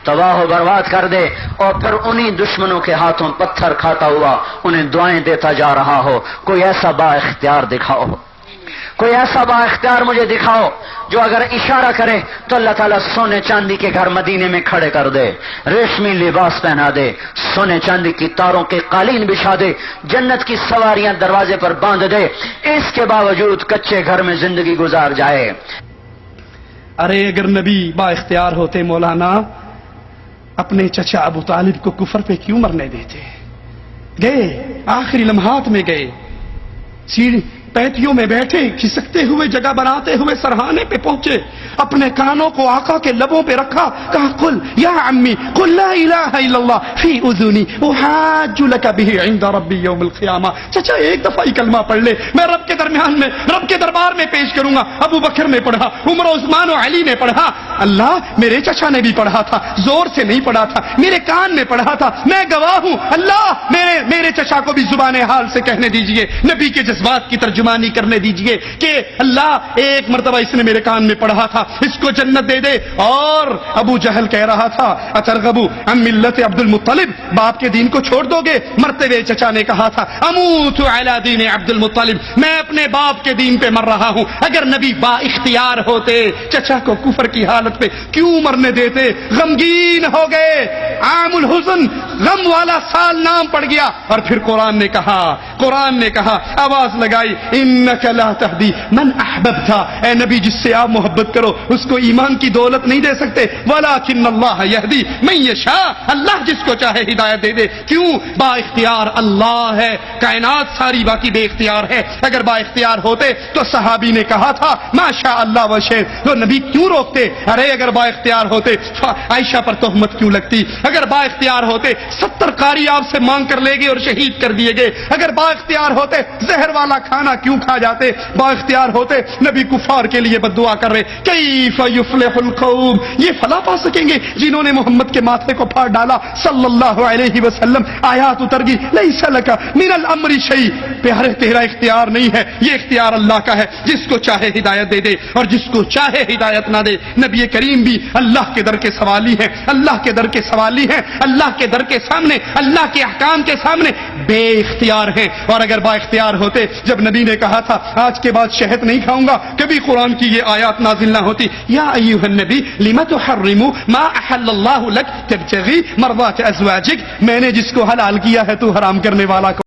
تباہ و برباد کر دے، اور پھر انہی دشمنوں کے ہاتھوں پتھر کھاتا ہوا انہیں دعائیں دیتا جا رہا ہو۔ کوئی ایسا با اختیار دکھاؤ، کوئی ایسا با اختیار مجھے دکھاؤ جو اگر اشارہ کرے تو اللہ تعالیٰ سونے چاندی کے گھر مدینے میں کھڑے کر دے، ریشمی لباس پہنا دے، سونے چاندی کی تاروں کے قالین بچھا دے، جنت کی سواریاں دروازے پر باندھ دے، اس کے باوجود کچے گھر میں زندگی گزار جائے۔ ارے اگر نبی با اختیار ہوتے مولانا، اپنے چچا ابو طالب کو کفر پہ کیوں مرنے دیتے؟ گئے، آخری لمحات میں گئے، پیٹیوں میں بیٹھے، کھسکتے ہوئے جگہ بناتے ہوئے سرہانے پہ پہنچے، اپنے کانوں کو آقا کے لبوں پہ رکھا، کہا قل یا عمی قل لا الہ الا اللہ فی اذنی احاج لک بہ عند ربی یوم القیامہ۔ چچا ایک دفعہ ہی کلمہ پڑھ لے، میں رب کے درمیان میں، رب کے دربار میں پیش کروں گا۔ ابو بکر نے پڑھا، عمر عثمان و علی نے پڑھا، اللہ میرے چچا نے بھی پڑھا تھا، زور سے نہیں پڑھا تھا، میرے کان میں پڑھا تھا، میں گواہ ہوں، اللہ میرے چچا کو بھی زبان حال سے کہنے دیجئے، نبی کے جذبات کی ترجمانی کرنے دیجئے کہ اللہ ایک مرتبہ اس نے میرے کان میں پڑھا تھا، اس کو جنت دے دے۔ اور ابو جہل کہہ رہا تھا اترغبو عن ملت عبد المطلب، باپ کے دین کو چھوڑ دو گے؟ مرتے ہوئے چچا نے کہا تھا اموت علی دین عبد المطلب، میں اپنے باپ کے دین پہ مر رہا ہوں۔ اگر نبی با اختیار ہوتے چچا کو کفر کی حالت پہ کیوں مرنے دیتے؟ غمگین ہو گئے، عام الحزن، غم والا سال نام پڑ گیا۔ اور پھر قرآن نے کہا آواز لگائی انک لا تہدی من احببت، اے نبی جس سے آپ محبت کرو اس کو ایمان کی دولت نہیں دے سکتے، ولکن اللہ یہدی من یشاء، اللہ جس کو چاہے ہدایت دے دے۔ کیوں؟ با اختیار اللہ ہے، کائنات ساری باقی بے اختیار ہے۔ اگر با اختیار ہوتے تو صحابی نے کہا تھا ما شاء اللہ و شئ، تو نبی کیوں روکتے؟ ارے اگر با اختیار ہوتے عائشہ پر تہمت کیوں لگتی؟ اگر با اختیار ہوتے 70 قاری آپ سے مانگ کر لے گئے اور شہید کر دیے گئے۔ اگر با اختیار ہوتے زہر والا کھانا کیوں کھا جاتے؟ با اختیار ہوتے نبی کفار کے لیے بد دعا کر رہے کیف یفلح القوم، یہ فلاح پا سکیں گے جنہوں نے محمد کے ماتھے کو پھاڑ ڈالا صلی اللہ علیہ وسلم۔ آیات اتر گئی لیس لک من الامر شیء، پیارے تیرا اختیار نہیں ہے، یہ اختیار اللہ کا ہے، جس کو چاہے ہدایت دے دے اور جس کو چاہے ہدایت نہ دے۔ نبی کریم بھی اللہ کے در کے سوالی ہیں، اللہ کے در کے سوالی ہیں، اللہ کے در کے سامنے، اللہ کے احکام کے سامنے بے اختیار ہیں۔ اور اگر با اختیار ہوتے، جب نبی نے کہا تھا آج کے بعد شہد نہیں کھاؤں گا، کبھی قرآن کی یہ آیات نازل نہ ہوتی یا ایھا النبی لم تحرم ما احل اللہ لک تبتغی مرضات ازواجک، میں نے جس کو حلال کیا ہے تو حرام کرنے والا کو